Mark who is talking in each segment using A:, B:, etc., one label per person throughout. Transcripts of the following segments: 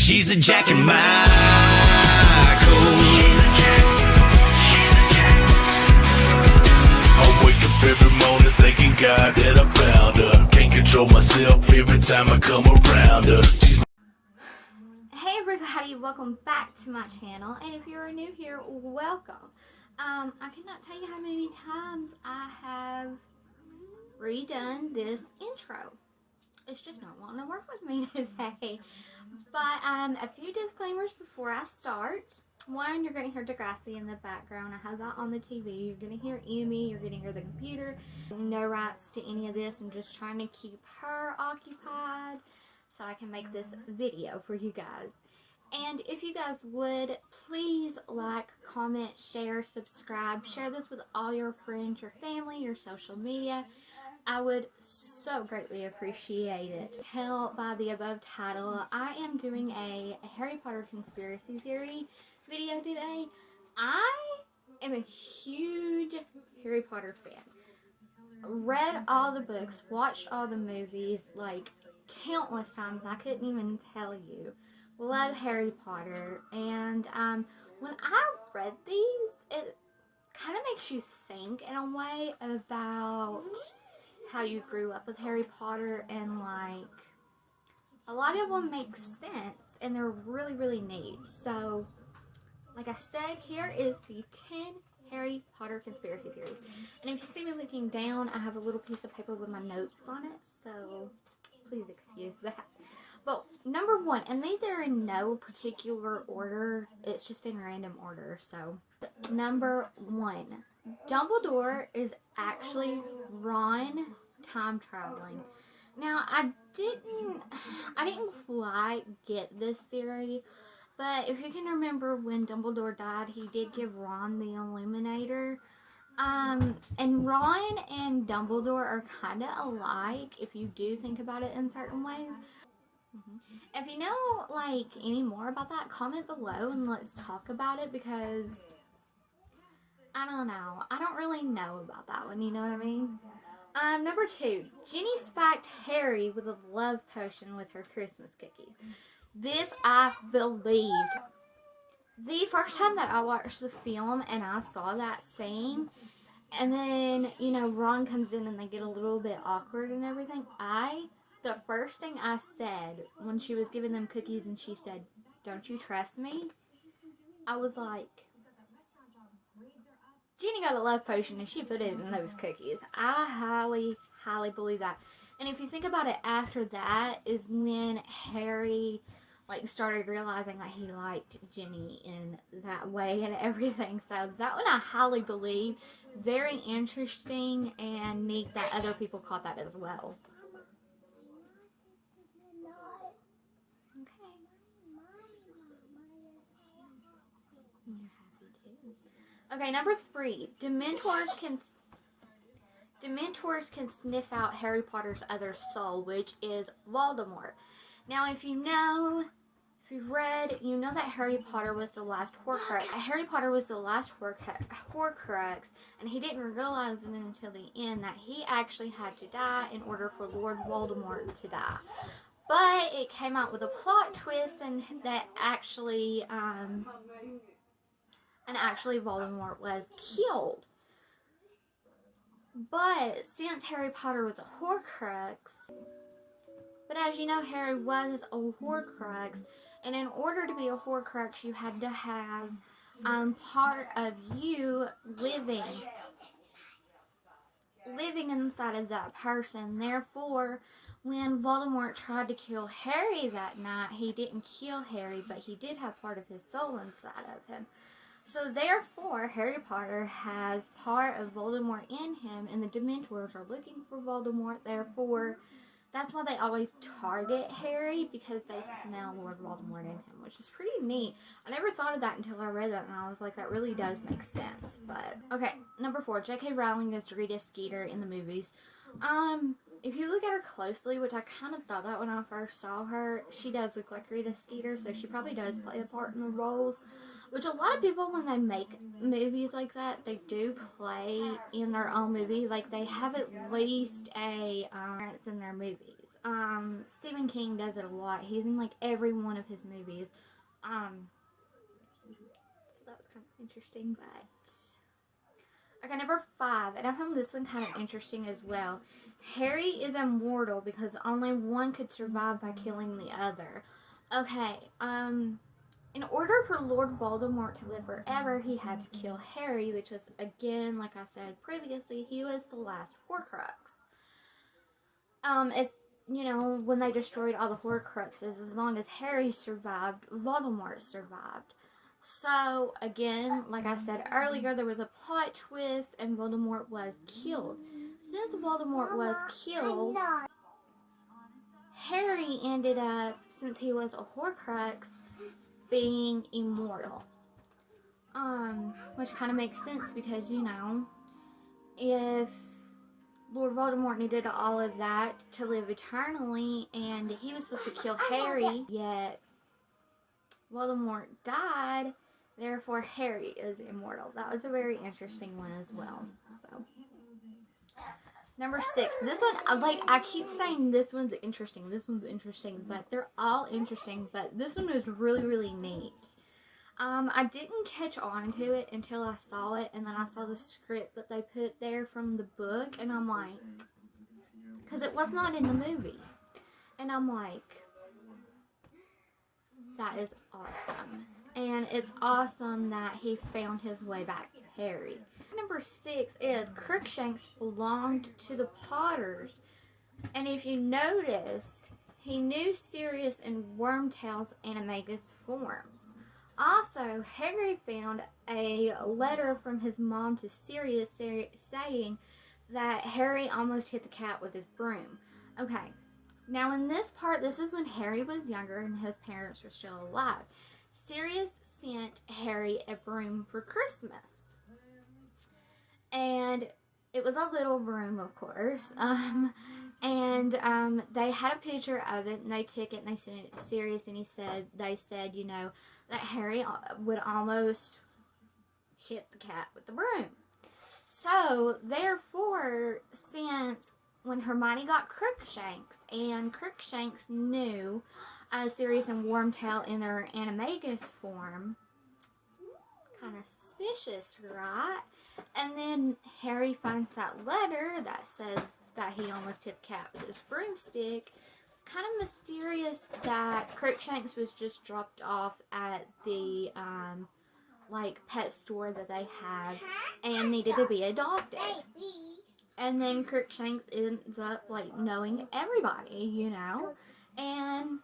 A: She's a Jack and Michael. I wake up every morning thanking God that I found her. Can't control myself every time I come around her.
B: Hey everybody, welcome back to my channel, and if you're new here, welcome. I cannot tell you how many times I have redone this intro. It's just not wanting to work with me today. But a few disclaimers before I start. One, you're going to hear Degrassi in the background. I have that on the TV. You're going to hear Emmy. You're going to hear the computer. No rights to any of this. I'm just trying to keep her occupied so I can make this video for you guys. And if you guys would, please like, comment, share, subscribe. Share this with all your friends, your family, your social media. I would so greatly appreciate it. Tell by the above title, I am doing a Harry Potter conspiracy theory video today. I am a huge Harry Potter fan. Read all the books, watched all the movies, like countless times. I couldn't even tell you. Love Harry Potter. And when I read these, it kind of makes you think in a way about how you grew up with Harry Potter, and like a lot of them make sense and they're really, really neat. So like I said, here is the 10 Harry Potter conspiracy theories. And if you see me looking down, I have a little piece of paper with my notes on it, so please excuse that. But number one, and these are in no particular order, it's just in random order. So number one, Dumbledore is actually Ron time traveling. Now, I didn't quite get this theory, but if you can remember when Dumbledore died, he did give Ron the Illuminator. And Ron and Dumbledore are kind of alike if you do think about it in certain ways. If you know, like, any more about that, comment below and let's talk about it, because I don't know. I don't really know about that one, you know what I mean? Number two, Ginny spiked Harry with a love potion with her Christmas cookies. This I believed. The first time that I watched the film and I saw that scene, and then, you know, Ron comes in and they get a little bit awkward and everything, the first thing I said when she was giving them cookies and she said, "Don't you trust me?" I was like, Ginny got a love potion and she put it in those cookies. I highly, highly believe that. And if you think about it, after that is when Harry like started realizing that he liked Ginny in that way and everything. So that one I highly believe. Very interesting and neat that other people caught that as well. Okay, number three, Dementors can sniff out Harry Potter's other soul, which is Voldemort. Now, if you've read, you know that Harry Potter was the last Horcrux. Harry Potter was the last Horcrux, and he didn't realize it until the end that he actually had to die in order for Lord Voldemort to die. But it came out with a plot twist, and that actually Voldemort was killed. But since Harry Potter was a Horcrux, but as you know, Harry was a Horcrux, and in order to be a Horcrux, you had to have part of you living inside of that person. Therefore, when Voldemort tried to kill Harry that night, he didn't kill Harry, but he did have part of his soul inside of him. So therefore, Harry Potter has part of Voldemort in him, and the Dementors are looking for Voldemort. Therefore, that's why they always target Harry, because they smell Lord Voldemort in him, which is pretty neat. I never thought of that until I read that, and I was like, that really does make sense. But okay, number four, J.K. Rowling is Rita Skeeter in the movies. If you look at her closely, which I kind of thought that when I first saw her, she does look like Rita Skeeter, so she probably does play a part in the roles. Which a lot of people, when they make movies like that, they do play in their own movie. Like, they have at least a appearance in their movies. Stephen King does it a lot. He's in like every one of his movies. So that was kind of interesting, but okay, number 5, and I found this one kind of interesting as well. Harry is immortal because only one could survive by killing the other. Okay, in order for Lord Voldemort to live forever, he had to kill Harry, which was, again, like I said previously, he was the last Horcrux. If, you know, when they destroyed all the Horcruxes, as long as Harry survived, Voldemort survived. So, again, like I said earlier, there was a plot twist and Voldemort was killed. Since Voldemort was killed, Harry ended up, since he was a Horcrux, being immortal. Which kind of makes sense because, you know, if Lord Voldemort needed all of that to live eternally and he was supposed to kill Harry, yet Voldemort died, therefore Harry is immortal. That was a very interesting one as well. So, number 6. This one, like, I keep saying this one's interesting, but they're all interesting, but this one is really, really neat. I didn't catch on to it until I saw it, and then I saw the script that they put there from the book, and I'm like, because it was not in the movie, and I'm like, that is awesome. And it's awesome that he found his way back to Harry. Number 6 is Crookshanks belonged to the Potters, and if you noticed, he knew Sirius and Wormtail's animagus forms. Also, Harry found a letter from his mom to Sirius saying that Harry almost hit the cat with his broom. Okay, now in this part, this is when Harry was younger and his parents were still alive. Sirius sent Harry a broom for Christmas. And it was a little broom, of course. They had a picture of it, and they took it and they sent it to Sirius, and they said, you know, that Harry would almost hit the cat with the broom. So, therefore, since when Hermione got Crookshanks, and Crookshanks knew Sirius and Wormtail in their animagus form, kind of suspicious, right? And then Harry finds that letter that says that he almost hit the cat with his broomstick. It's kind of mysterious that Crookshanks was just dropped off at the like pet store that they have and needed to be adopted. And then Crookshanks ends up like knowing everybody, you know, and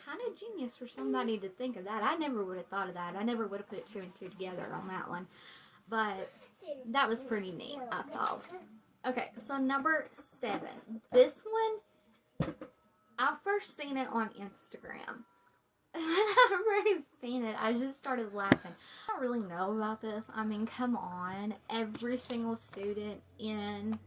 B: kind of genius for somebody to think of that. I never would have thought of that. I never would have put 2 and 2 together on that one. But that was pretty neat, I thought. Okay, so number 7. This one, I first seen it on Instagram. When I first seen it, I just started laughing. I don't really know about this. I mean, come on. Every single student in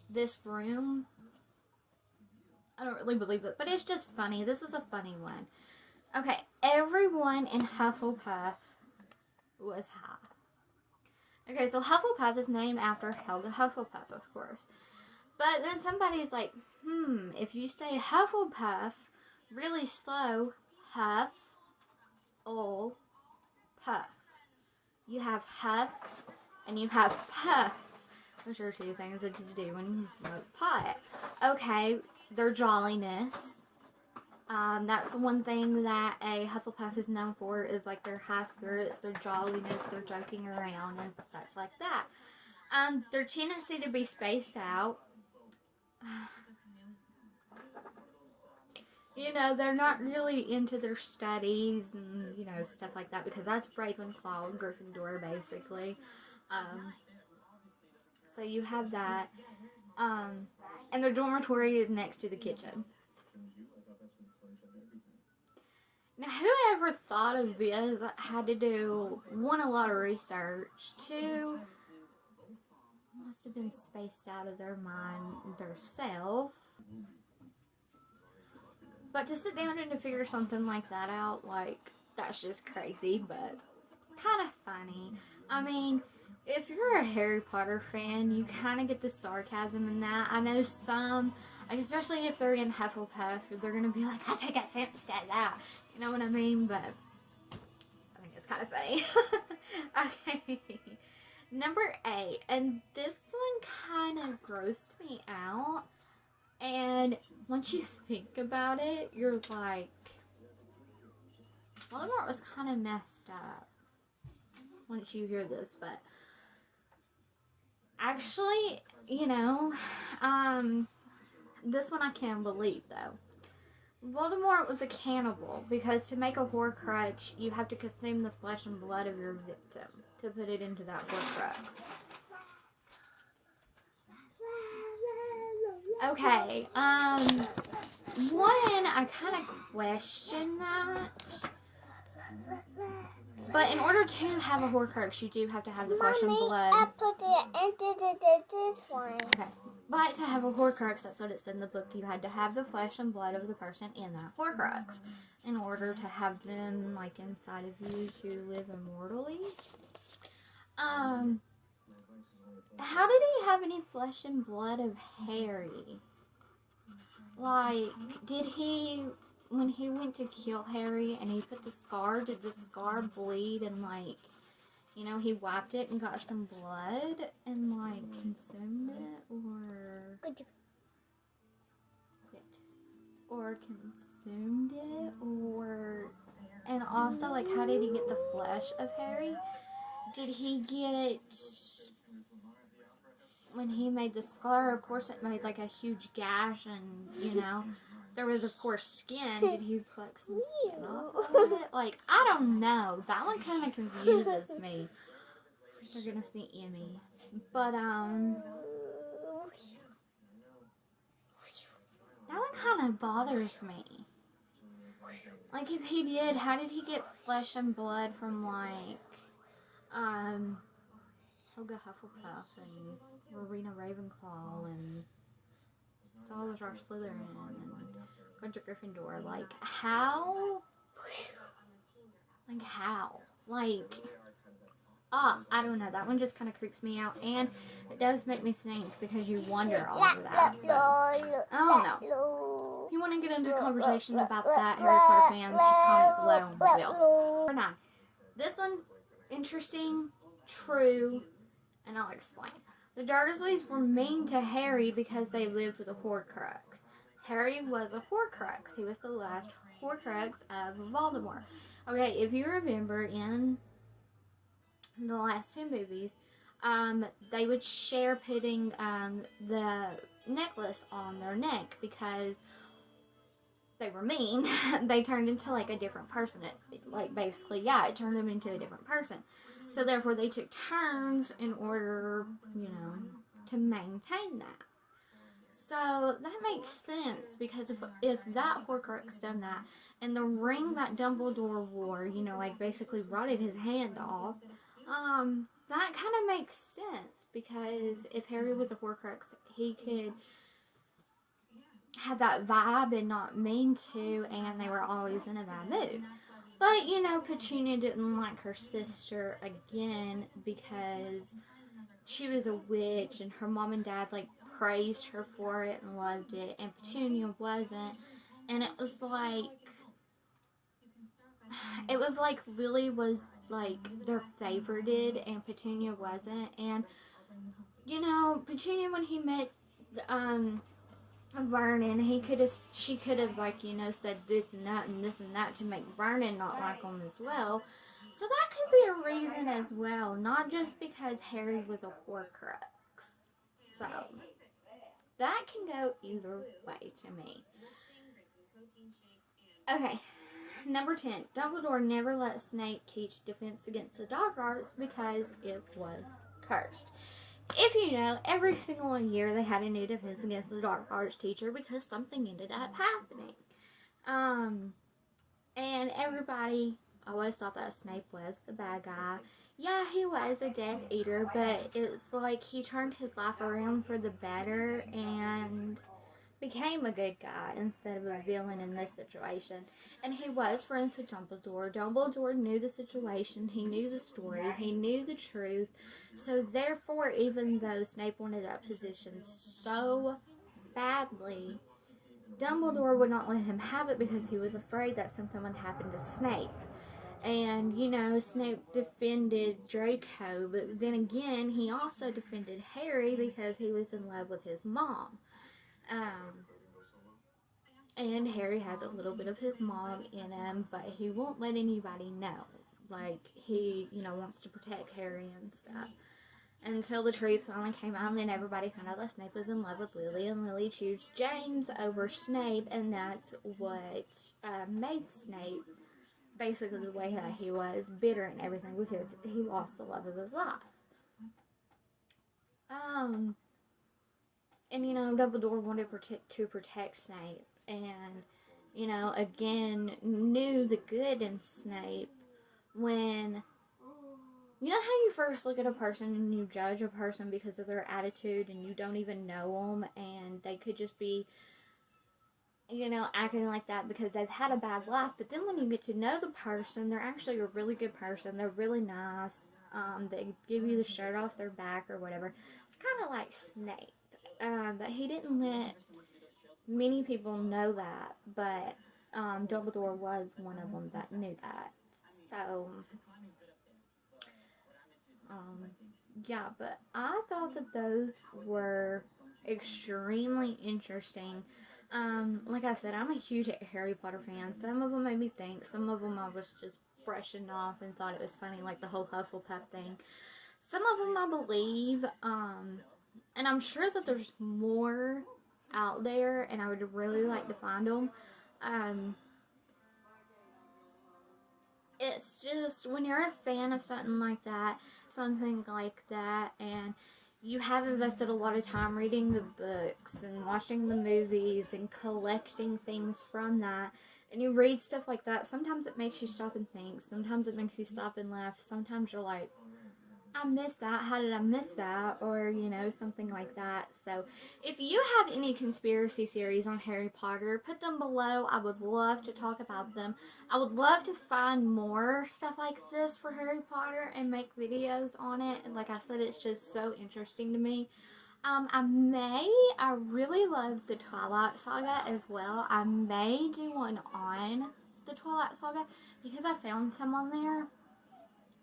B: this room, I don't really believe it, but it's just funny. This is a funny one. Okay, everyone in Hufflepuff was high. Okay, so Hufflepuff is named after Helga Hufflepuff, of course. But then somebody's like, if you say Hufflepuff really slow, huff, ol, puff. You have huff and you have puff, which are 2 things that you do when you smoke pot. Okay, their jolliness. That's one thing that a Hufflepuff is known for, is like their high spirits, their jolliness, their joking around and such like that. Their tendency to be spaced out. You know, they're not really into their studies and, you know, stuff like that, because that's Ravenclaw and Gryffindor, basically. So you have that. And their dormitory is next to the kitchen. Now, whoever thought of this had to do, 1, a lot of research, 2, must have been spaced out of their mind, their self. But to sit down and to figure something like that out, like, that's just crazy, but kind of funny. I mean, if you're a Harry Potter fan, you kind of get the sarcasm in that. I know some, like, especially if they're in Hufflepuff, they're going to be like, I take offense to that. You know what I mean? But I think it's kind of funny. Okay. Number 8. And this one kind of grossed me out. And once you think about it, you're like, Voldemort was kind of messed up. Once you hear this, but actually, you know, this one I can't believe though. Voldemort was a cannibal because to make a Horcrux, you have to consume the flesh and blood of your victim to put it into that Horcrux. Okay, one, I kind of question that. But in order to have a Horcrux, you do have to have the flesh and blood.
C: I put it into this one.
B: Okay. But to have a Horcrux, that's what it said in the book, you had to have the flesh and blood of the person in that Horcrux in order to have them, like, inside of you to live immortally. How did he have any flesh and blood of Harry? Like, did he, when he went to kill Harry and he put the scar, did the scar bleed and, like, you know, he wiped it and got some blood and, like, consumed it, or consumed it, or, and also, like, how did he get the flesh of Harry? Did he get, when he made the scar, of course it made, like, a huge gash, and, you know, there was, of course, skin. Did he pluck some skin off of it? Like, I don't know. That one kind of confuses me. You're gonna see Emmy. But, that one kind of bothers me. Like, if he did, how did he get flesh and blood from, like, Helga Hufflepuff and Rowena Ravenclaw and Salazar Slytherin and Gundren Gryffindor? Like, how? Like, how? Like, I don't know. That one just kind of creeps me out, and it does make me think because you wonder all of that. But I don't know. If you want to get into a conversation about that, Harry Potter fans, just comment below and we will. For 9. This one, interesting, true, and I'll explain. The Dursleys were mean to Harry because they lived with a Horcrux. Harry was a Horcrux. He was the last Horcrux of Voldemort. Okay, if you remember in the last 2 movies, they would share putting the necklace on their neck because they were mean. They turned into, like, a different person. It turned them into a different person. So therefore they took turns in order, you know, to maintain that. So that makes sense because if that Horcrux done that and the ring that Dumbledore wore, you know, like, basically rotted his hand off, that kind of makes sense because if Harry was a Horcrux, he could have that vibe and not mean to, and they were always in a bad mood. But, you know, Petunia didn't like her sister again because she was a witch and her mom and dad, like, praised her for it and loved it, and Petunia wasn't. And it was like Lily was, like, their favorited and Petunia wasn't. And, you know, Petunia, when he met Vernon, she could have, like, you know, said this and that to make Vernon not like him as well. So that could be a reason as well, not just because Harry was a Horcrux. So that can go either way to me. Okay, number 10. Dumbledore never let Snape teach Defense Against the Dark Arts because it was cursed. If you know, every single year they had a new Defense Against the Dark Arts teacher because something ended up happening. And everybody always thought that Snape was the bad guy. Yeah, he was a Death Eater, but it's like he turned his life around for the better, and became a good guy instead of a villain in this situation. And he was friends with Dumbledore. Dumbledore knew the situation, he knew the story, he knew the truth. So therefore, even though Snape wanted that position so badly, Dumbledore would not let him have it because he was afraid that something would happen to Snape. And, you know, Snape defended Draco, but then again, he also defended Harry because he was in love with his mom. And Harry has a little bit of his mom in him, but he won't let anybody know. Like, he, you know, wants to protect Harry and stuff. Until the truth finally came out, and then everybody found out that Snape was in love with Lily, and Lily chose James over Snape, and that's what made Snape basically the way that he was, bitter and everything, because he lost the love of his life. And, you know, Dumbledore wanted to protect Snape, and, you know, again, knew the good in Snape when, you know how you first look at a person and you judge a person because of their attitude and you don't even know them, and they could just be, you know, acting like that because they've had a bad life, but then when you get to know the person, they're actually a really good person, they're really nice, they give you the shirt off their back or whatever. It's kind of like Snape. But he didn't let many people know that, but Dumbledore was one of them that knew that. So, yeah, but I thought that those were extremely interesting. Like I said, I'm a huge Harry Potter fan. Some of them made me think, some of them I was just brushing off and thought it was funny, like the whole Hufflepuff thing. Some of them I believe, and I'm sure that there's more out there, and I would really like to find them. It's just, when you're a fan of something like that, and you have invested a lot of time reading the books and watching the movies and collecting things from that, and you read stuff like that, sometimes it makes you stop and think, sometimes it makes you stop and laugh, sometimes you're like, I missed that, how did I miss that, or, you know, something like that. So, if you have any conspiracy theories on Harry Potter, put them below. I would love to talk about them. I would love to find more stuff like this for Harry Potter and make videos on it. And like I said, it's just so interesting to me. I really love the Twilight Saga as well. I may do one on the Twilight Saga because I found some on there.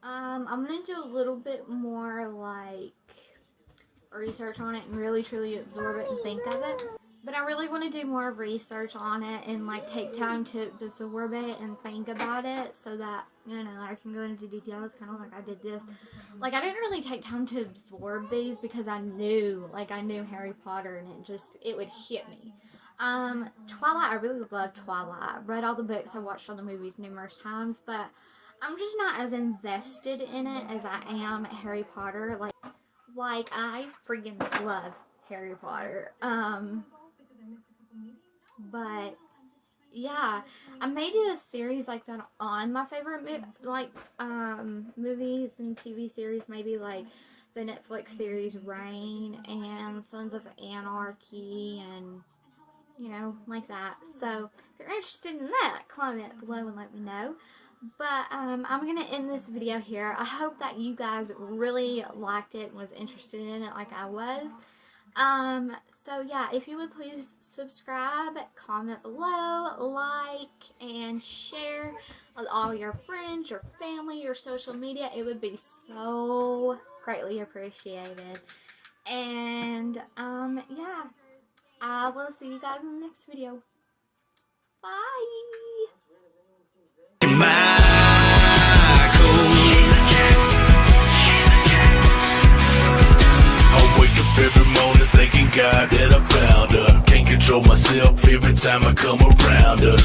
B: I'm going to do a little bit more, like, research on it and really, truly absorb it and think of it. But I really want to do more research on it and, like, take time to absorb it and think about it so that, you know, I can go into details, kind of like I did this. Like, I didn't really take time to absorb these because I knew Harry Potter, and it would hit me. Twilight, I really love Twilight. I read all the books, I watched all the movies numerous times, but I'm just not as invested in it as I am Harry Potter. Like I freaking love Harry Potter. But yeah, I may do a series like that on my favorite movies and TV series, maybe like the Netflix series Reign and Sons of Anarchy, and you know, like that. So if you're interested in that, comment below and let me know. But I'm going to end this video here. I hope that you guys really liked it and was interested in it like I was. So yeah, if you would please subscribe, comment below, like, and share with all your friends, your family, your social media. It would be so greatly appreciated. And yeah, I will see you guys in the next video. Bye!
A: Every morning thanking God that I found her. Can't control myself every time I come around her.